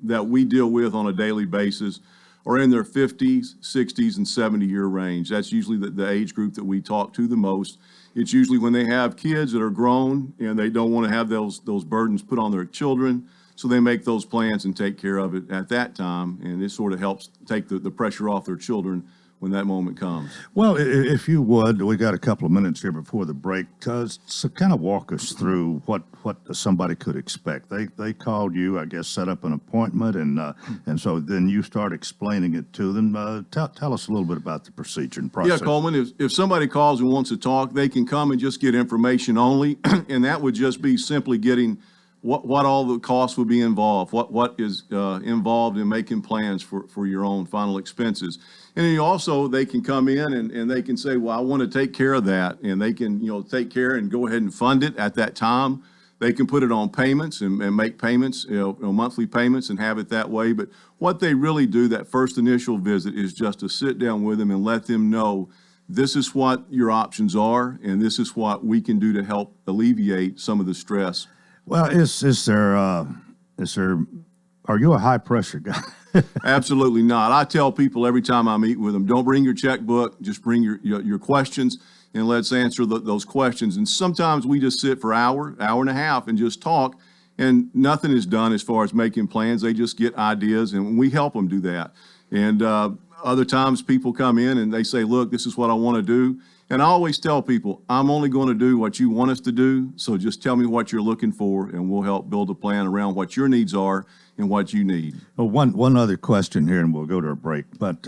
that we deal with on a daily basis are in their 50s, 60s, and 70-year range. That's usually the age group that we talk to the most. It's usually when they have kids that are grown and they don't want to have those burdens put on their children, so they make those plans and take care of it at that time, and it sort of helps take the pressure off their children when that moment comes. Well, if you would, we got a couple of minutes here before the break, so kind of walk us through what somebody could expect. They called you, I guess, set up an appointment, and so then you start explaining it to them. Tell us a little bit about the procedure and process. Yeah, Coleman, if somebody calls and wants to talk, they can come and just get information only, and that would just be simply getting what all the costs would be involved, what is involved in making plans for your own final expenses. And then they can come in and they can say, well, I want to take care of that. And they can, take care and go ahead and fund it at that time. They can put it on payments and make payments, monthly payments, and have it that way. But what they really do, that first initial visit, is just to sit down with them and let them know this is what your options are, and this is what we can do to help alleviate some of the stress. Well, is there, are you a high pressure guy? Absolutely not. I tell people every time I meet with them, don't bring your checkbook, just bring your questions, and let's answer those questions. And sometimes we just sit for hour and a half and just talk, and nothing is done as far as making plans. They just get ideas, and we help them do that. And other times people come in and they say, look, this is what I want to do. And I always tell people, I'm only going to do what you want us to do, so just tell me what you're looking for, and we'll help build a plan around what your needs are and what you need. Well, one other question here, and we'll go to a break. But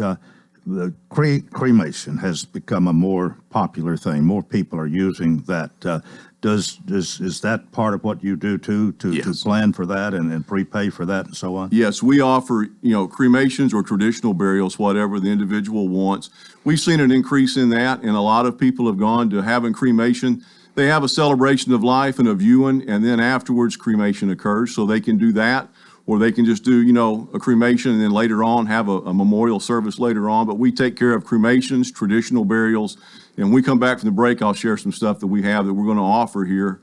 the cremation has become a more popular thing. More people are using that. Is that part of what you do too, to plan for that and prepay for that and so on? Yes, we offer, cremations or traditional burials, whatever the individual wants. We've seen an increase in that, and a lot of people have gone to having cremation. They have a celebration of life and a viewing, and then afterwards cremation occurs, so they can do that, or they can just do, a cremation and then later on have a memorial service later on. But we take care of cremations, traditional burials, and when we come back from the break, I'll share some stuff that we have that we're going to offer here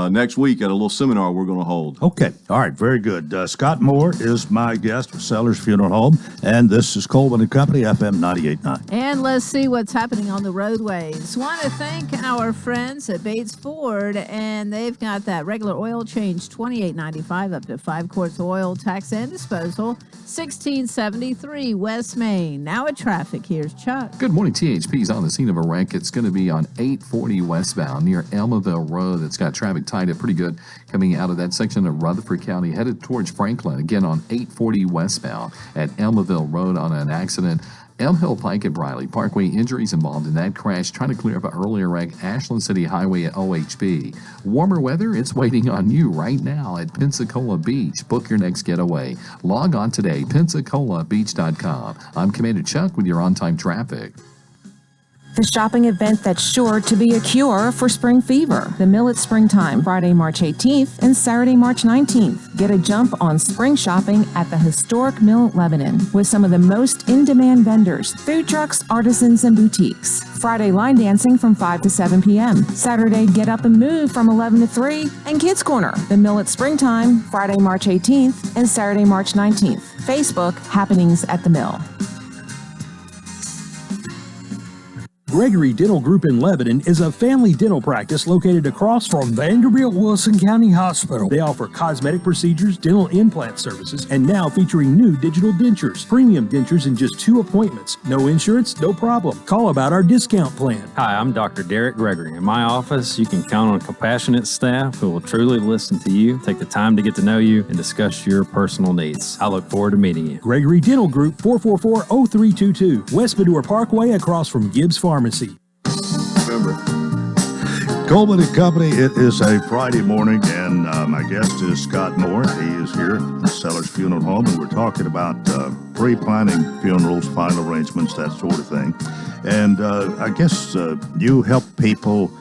next week at a little seminar we're going to hold. Okay. All right. Very good. Scott Moore is my guest with Sellers Funeral Home, and this is Coleman and Company, FM 98.9. And let's see what's happening on the roadways. Want to thank our friends at Bates Ford, and they've got that regular oil change, $28.95 up to 5 quarts of oil, tax and disposal, $16.73 West Main. Now at traffic, here's Chuck. Good morning. THP's on the scene of a wreck. It's going to be on 840 westbound near Elmaville Road. It's got traffic tied up pretty good coming out of that section of Rutherford County, headed towards Franklin. Again, on 840 westbound at Elmaville Road on an accident. Elm Hill Pike and Briley Parkway, injuries involved in that crash. Trying to clear up an earlier wreck, Ashland City Highway at OHB. Warmer weather, it's waiting on you right now at Pensacola Beach. Book your next getaway. Log on today, PensacolaBeach.com. I'm Commander Chuck with your on-time traffic. The shopping event that's sure to be a cure for spring fever. The Mill at Springtime, Friday, March 18th and Saturday, March 19th. Get a jump on spring shopping at the historic Mill at Lebanon with some of the most in-demand vendors, food trucks, artisans, and boutiques. Friday, line dancing from 5 to 7 p.m. Saturday, get up and move from 11 to 3. And Kids Corner, the Mill at Springtime, Friday, March 18th and Saturday, March 19th. Facebook, Happenings at the Mill. Gregory Dental Group in Lebanon is a family dental practice located across from Vanderbilt Wilson County Hospital. They offer cosmetic procedures, dental implant services, and now featuring new digital dentures. Premium dentures in just 2 appointments. No insurance, no problem. Call about our discount plan. Hi, I'm Dr. Derek Gregory. In my office, you can count on a compassionate staff who will truly listen to you, take the time to get to know you, and discuss your personal needs. I look forward to meeting you. Gregory Dental Group, 444-0322, West Medora Parkway across from Gibbs Pharmacy. Remember, Coleman and Company, it is a Friday morning, and my guest is Scott Moore. He is here at Sellers Funeral Home, and we're talking about pre-planning funerals, final arrangements, that sort of thing. And I guess you help people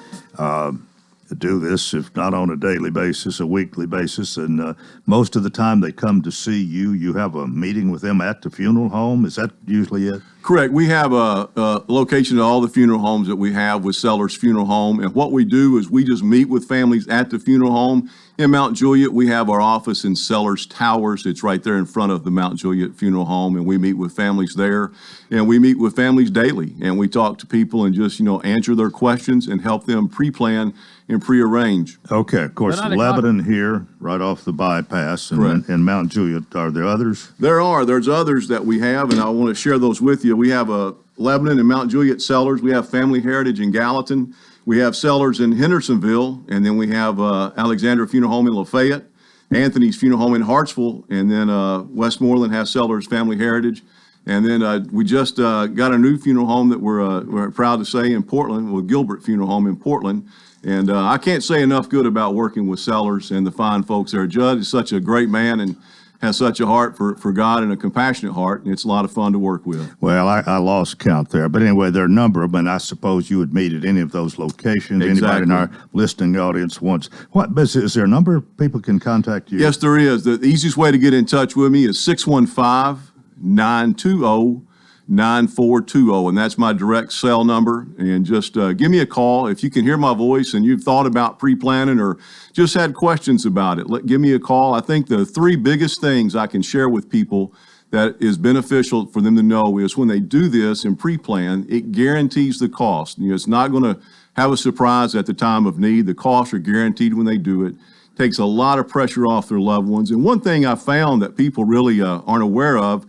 do this, if not on a daily basis, a weekly basis, and most of the time they come to see you. You have a meeting with them at the funeral home. Is that usually it? Correct. We have a location at all the funeral homes that we have with Sellers Funeral Home, and what we do is we just meet with families at the funeral home. In Mount Juliet, we have our office in Sellers Towers. It's right there in front of the Mount Juliet Funeral Home, and we meet with families there, and we meet with families daily, and we talk to people and just, answer their questions and help them pre-plan and pre-arrange. Okay, of course, Lebanon here, right off the bypass, and Mount Juliet. Are there others? There are. There's others that we have, and I want to share those with you. We have a Lebanon and Mount Juliet Sellers. We have Family Heritage in Gallatin. We have Sellers in Hendersonville, and then we have Alexandra Funeral Home in Lafayette, Anthony's Funeral Home in Hartsville, and then Westmoreland has Sellers Family Heritage. And then we just got a new funeral home that we're proud to say in Portland, with Gilbert Funeral Home in Portland. And I can't say enough good about working with Sellers and the fine folks there. Judd is such a great man and has such a heart for God and a compassionate heart, and it's a lot of fun to work with. Well, I lost count there. But anyway, there are a number of them, and I suppose you would meet at any of those locations. Exactly. Anybody in our listening audience wants. Is there a number of people can contact you? Yes, there is. The easiest way to get in touch with me is 615-920-9800. 615-920-9420, and that's my direct cell number. And just give me a call. If you can hear my voice and you've thought about pre-planning or just had questions about it, give me a call. I think the three biggest things I can share with people that is beneficial for them to know is when they do this and pre-plan, it guarantees the cost. It's not going to have a surprise at the time of need. The costs are guaranteed when they do it. Takes a lot of pressure off their loved ones. And one thing I found that people really aren't aware of,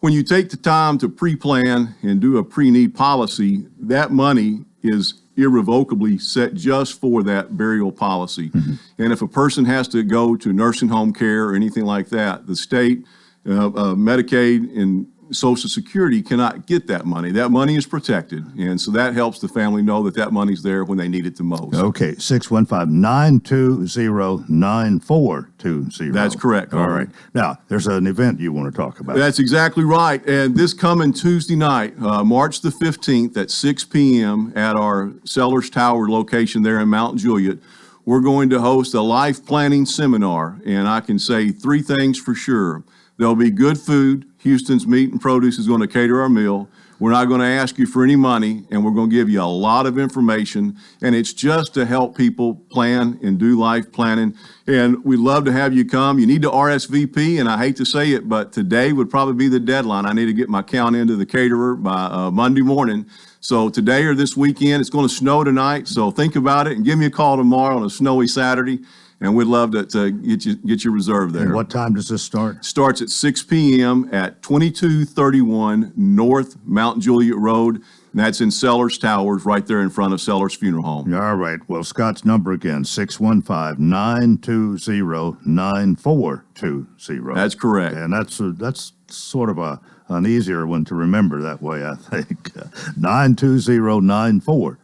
when you take the time to pre-plan and do a pre-need policy, that money is irrevocably set just for that burial policy. And if a person has to go to nursing home care or anything like that, the state, Medicaid, and Social Security cannot get that money. That money is protected, and so that helps the family know that that money's there when they need it the most. Okay, 615-920-9420. That's correct. All right. Now, there's an event you want to talk about. That's exactly right. And this coming Tuesday night, March the 15th at 6 p.m. at our Sellers Tower location there in Mount Juliet, we're going to host a life planning seminar. And I can say three things for sure. There'll be good food. Houston's Meat and Produce is going to cater our meal. We're not going to ask you for any money, and we're going to give you a lot of information. And it's just to help people plan and do life planning. And we'd love to have you come. You need to RSVP, and I hate to say it, but today would probably be the deadline. I need to get my count into the caterer by Monday morning. So today or this weekend, it's going to snow tonight. So think about it and give me a call tomorrow on a snowy Saturday. And we'd love to get you reserved there. And what time does this start? Starts at 6 p.m. at 2231 North Mount Juliet Road. And that's in Sellers Towers, right there in front of Sellers Funeral Home. All right. Well, Scott's number again, 615-920-9420. That's correct. And that's sort of an easier one to remember that way, I think. 920-9420.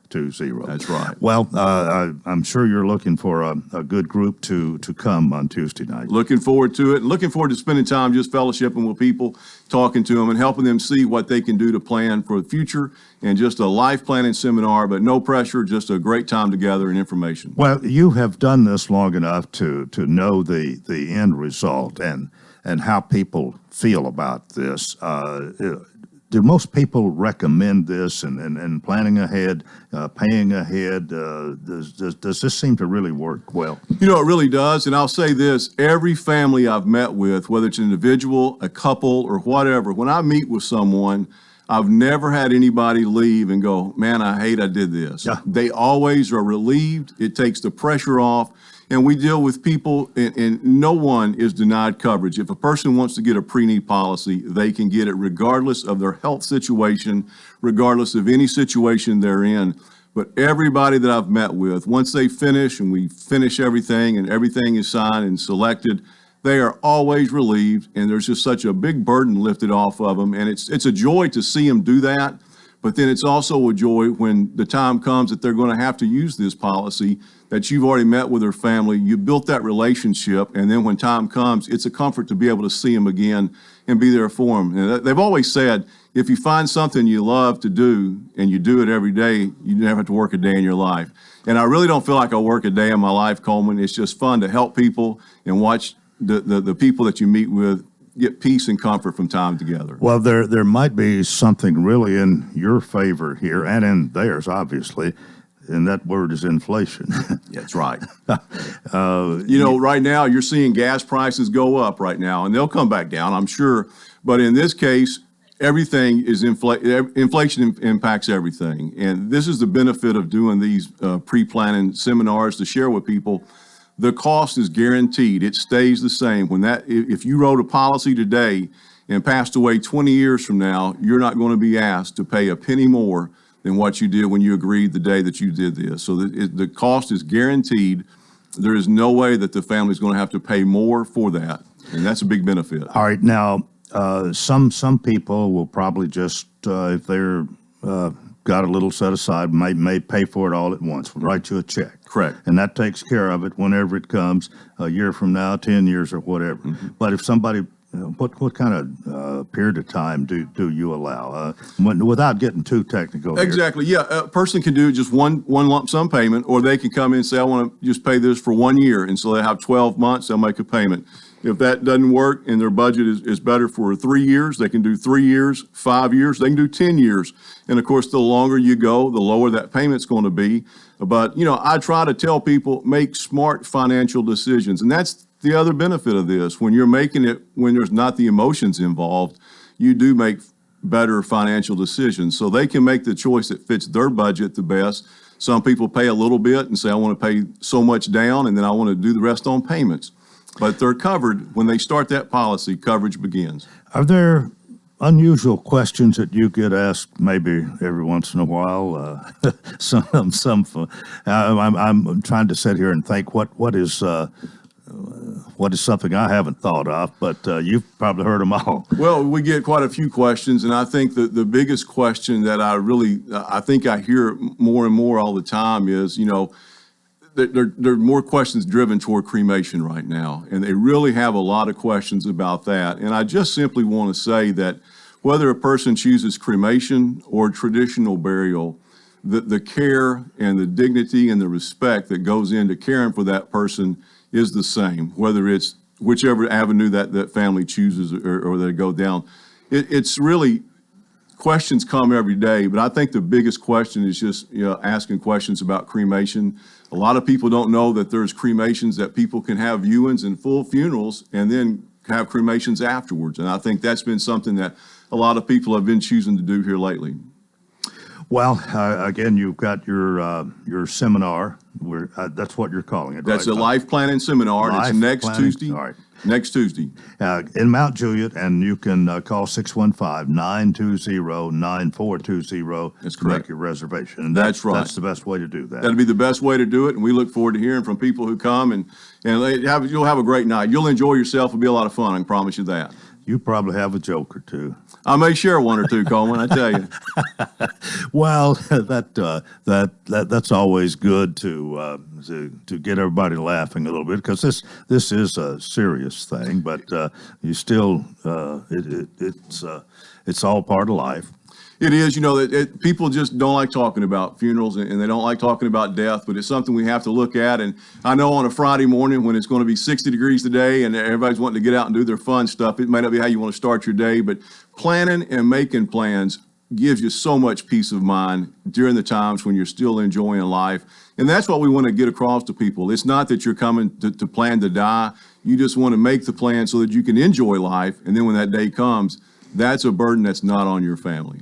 That's right. Well, I'm sure you're looking for a good group to come on Tuesday night. Looking forward to it. Looking forward to spending time just fellowshipping with people, talking to them, and helping them see what they can do to plan for the future, and just a life planning seminar, but no pressure, just a great time together and information. Well, you have done this long enough to know the end result and how people feel about this. Do most people recommend this and planning ahead, paying ahead? Does this seem to really work well? You know, it really does. And I'll say this, every family I've met with, whether it's an individual, a couple, or whatever, when I meet with someone, I've never had anybody leave and go, man, I hate I did this. Yeah. They always are relieved. It takes the pressure off. And we deal with people, and no one is denied coverage. If a person wants to get a pre-need policy, they can get it regardless of their health situation, regardless of any situation they're in. But everybody that I've met with, once they finish and we finish everything and everything is signed and selected, they are always relieved, and there's just such a big burden lifted off of them. And it's a joy to see them do that. But then it's also a joy when the time comes that they're going to have to use this policy, that you've already met with their family, you built that relationship, and then when time comes, it's a comfort to be able to see them again and be there for them. And they've always said, if you find something you love to do and you do it every day, you never have to work a day in your life. And I really don't feel like I work a day in my life, Coleman. It's just fun to help people and watch the people that you meet with get peace and comfort from time together. Well, there might be something really in your favor here, and in theirs, obviously, and that word is inflation. That's right. You know, right now you're seeing gas prices go up right now, and they'll come back down, I'm sure. But in this case, everything is inflation impacts everything. And this is the benefit of doing these pre-planning seminars to share with people. The cost is guaranteed. It stays the same. If you wrote a policy today and passed away 20 years from now, you're not going to be asked to pay a penny more than what you did when you agreed the day that you did this. So the cost is guaranteed. There is no way that the family's going to have to pay more for that, and that's a big benefit. All right, now some people will probably just if they're got a little set aside, may pay for it all at once. We'll write you a check. Correct. And that takes care of it whenever it comes, a year from now, 10 years or whatever. Mm-hmm. But if somebody what kind of period of time do you allow without getting too technical? Exactly. Yeah, a person can do just one lump sum payment, or they can come in and say, I want to just pay this for 1 year, and so they have 12 months. They'll make a payment. If that doesn't work and their budget is better for 3 years, they can do 3 years, 5 years, they can do 10 years. And of course, the longer you go, the lower that payment's going to be. But, I try to tell people, make smart financial decisions. And that's the other benefit of this. When you're making it, when there's not the emotions involved, you do make better financial decisions. So they can make the choice that fits their budget the best. Some people pay a little bit and say, I want to pay so much down, and then I want to do the rest on payments. But they're covered. When they start that policy, coverage begins. Are there unusual questions that you get asked maybe every once in a while? I'm trying to sit here and think what is something I haven't thought of, but you've probably heard them all. Well, we get quite a few questions, and I think that the biggest question that I think I hear more and more all the time is, there are more questions driven toward cremation right now, and they really have a lot of questions about that. And I just simply want to say that whether a person chooses cremation or traditional burial, the care and the dignity and the respect that goes into caring for that person is the same, whether it's whichever avenue that family chooses or they go down. It's really, questions come every day, but I think the biggest question is just asking questions about cremation. A lot of people don't know that there's cremations that people can have viewings and full funerals and then have cremations afterwards. And I think that's been something that a lot of people have been choosing to do here lately. Well, again, you've got your seminar. That's what you're calling it, That's right? a life planning seminar. Life It's next planning. Tuesday. All right. Next Tuesday. In Mount Juliet, and you can call 615-920-9420 That's to correct. make your reservation. And That's right. That's the best way to do that. That'll be the best way to do it, and we look forward to hearing from people who come, and you'll have a great night. You'll enjoy yourself. It'll be a lot of fun, I can promise you that. You probably have a joke or two. I may share one or two, Coleman, I tell you. Well, that's always good to get everybody laughing a little bit, because this is a serious thing, but you still it's all part of life. It is, people just don't like talking about funerals, and they don't like talking about death, but it's something we have to look at. And I know on a Friday morning when it's going to be 60 degrees today and everybody's wanting to get out and do their fun stuff, it may not be how you want to start your day, but planning and making plans gives you so much peace of mind during the times when you're still enjoying life. And that's what we want to get across to people. It's not that you're coming to plan to die. You just want to make the plan so that you can enjoy life. And then when that day comes, that's a burden that's not on your family.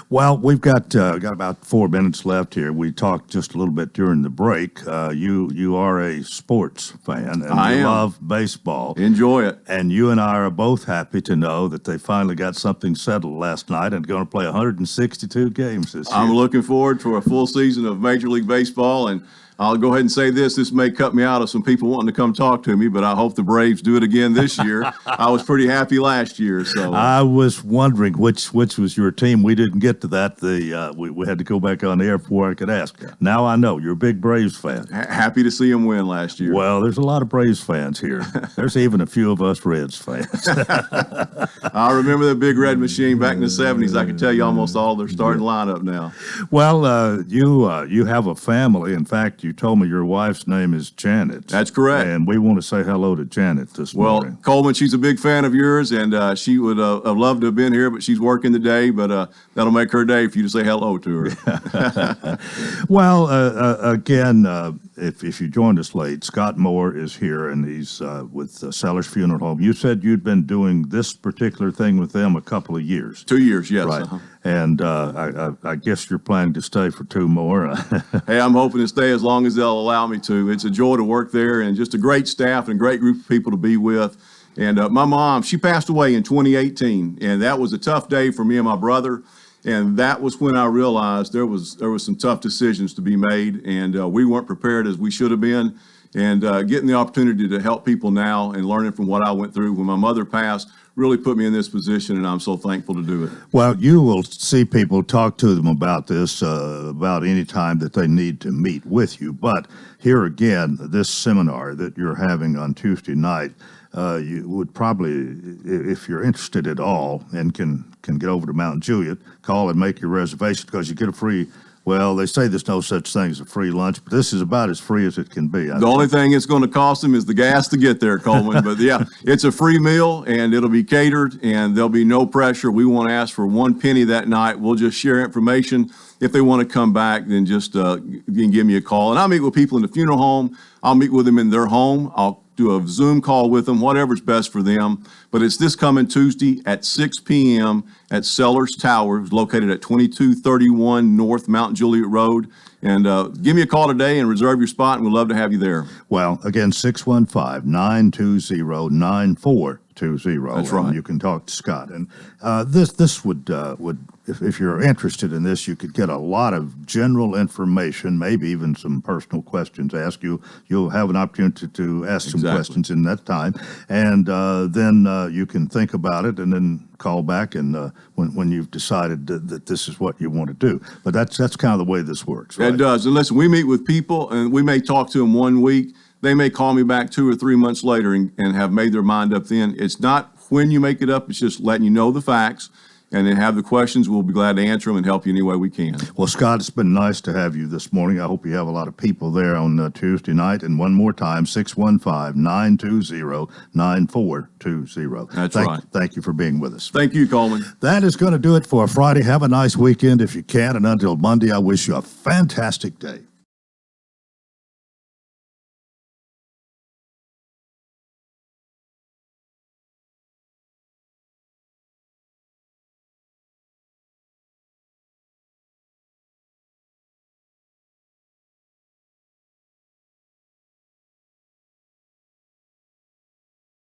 Well, we've got about 4 minutes left here. We talked just a little bit during the break. You are a sports fan, and I you am. love baseball. Enjoy it. And you and I are both happy to know that they finally got something settled last night and going to play 162 games this year. I'm looking forward to a full season of Major League Baseball, and I'll go ahead and say this may cut me out of some people wanting to come talk to me, but I hope the Braves do it again this year. I was pretty happy last year. So I was wondering which was your team. We didn't get to that. We had to go back on the air before I could ask. Now I know you're a big Braves fan. Happy to see them win last year. Well, there's a lot of Braves fans here. There's even a few of us Reds fans. I remember the big red machine back in the 70s. I can tell you almost all their starting lineup now. Well, you have a family. In fact, you told me your wife's name is Janet. That's correct. And we want to say hello to Janet this morning. Well, Coleman, she's a big fan of yours, and she would have loved to have been here, but she's working today. But that'll make her day for you to say hello to her. Well, again, if you joined us late, Scott Moore is here, and he's with Sellers Funeral Home. You said you'd been doing this particular thing with them a couple of years. 2 years, yes. Right. And I guess you're planning to stay for 2 more. Hey, I'm hoping to stay as long as they'll allow me to. It's a joy to work there, and just a great staff and a great group of people to be with. And my mom, she passed away in 2018, and that was a tough day for me and my brother. And that was when I realized there was some tough decisions to be made, and we weren't prepared as we should have been. And getting the opportunity to help people now and learning from what I went through when my mother passed really put me in this position, and I'm so thankful to do it. Well, you will see people, talk to them about this, about any time that they need to meet with you. But here again, this seminar that you're having on Tuesday night, you would probably, if you're interested at all and can get over to Mount Juliet, call and make your reservation because you get a free. Well, they say there's no such thing as a free lunch, but this is about as free as it can be. The only thing it's going to cost them is the gas to get there, Coleman. But yeah, it's a free meal and it'll be catered and there'll be no pressure. We won't ask for 1 penny that night. We'll just share information. If they want to come back, then just you can give me a call. And I'll meet with people in the funeral home. I'll meet with them in their home. I'll do a Zoom call with them, whatever's best for them. But it's this coming Tuesday at 6 p.m. at Sellers Tower, located at 2231 North Mount Juliet Road. And give me a call today and reserve your spot, and we'd love to have you there. Well, again, 615-920-9420. That's right. And you can talk to Scott. And this would if you're interested in this, you could get a lot of general information, maybe even some personal questions asked. You'll have an opportunity to ask some questions in that time, and then you can think about it, and then call back and when you've decided that this is what you want to do. But that's kind of the way this works, right? It does. And listen, we meet with people, and we may talk to them 1 week. They may call me back 2 or 3 months later and have made their mind up then. It's not when you make it up. It's just letting you know the facts. And then have the questions. We'll be glad to answer them and help you any way we can. Well, Scott, it's been nice to have you this morning. I hope you have a lot of people there on Tuesday night. And one more time, 615-920-9420. That's right. Thank you for being with us. Thank you, Coleman. That is going to do it for Friday. Have a nice weekend if you can. And until Monday, I wish you a fantastic day.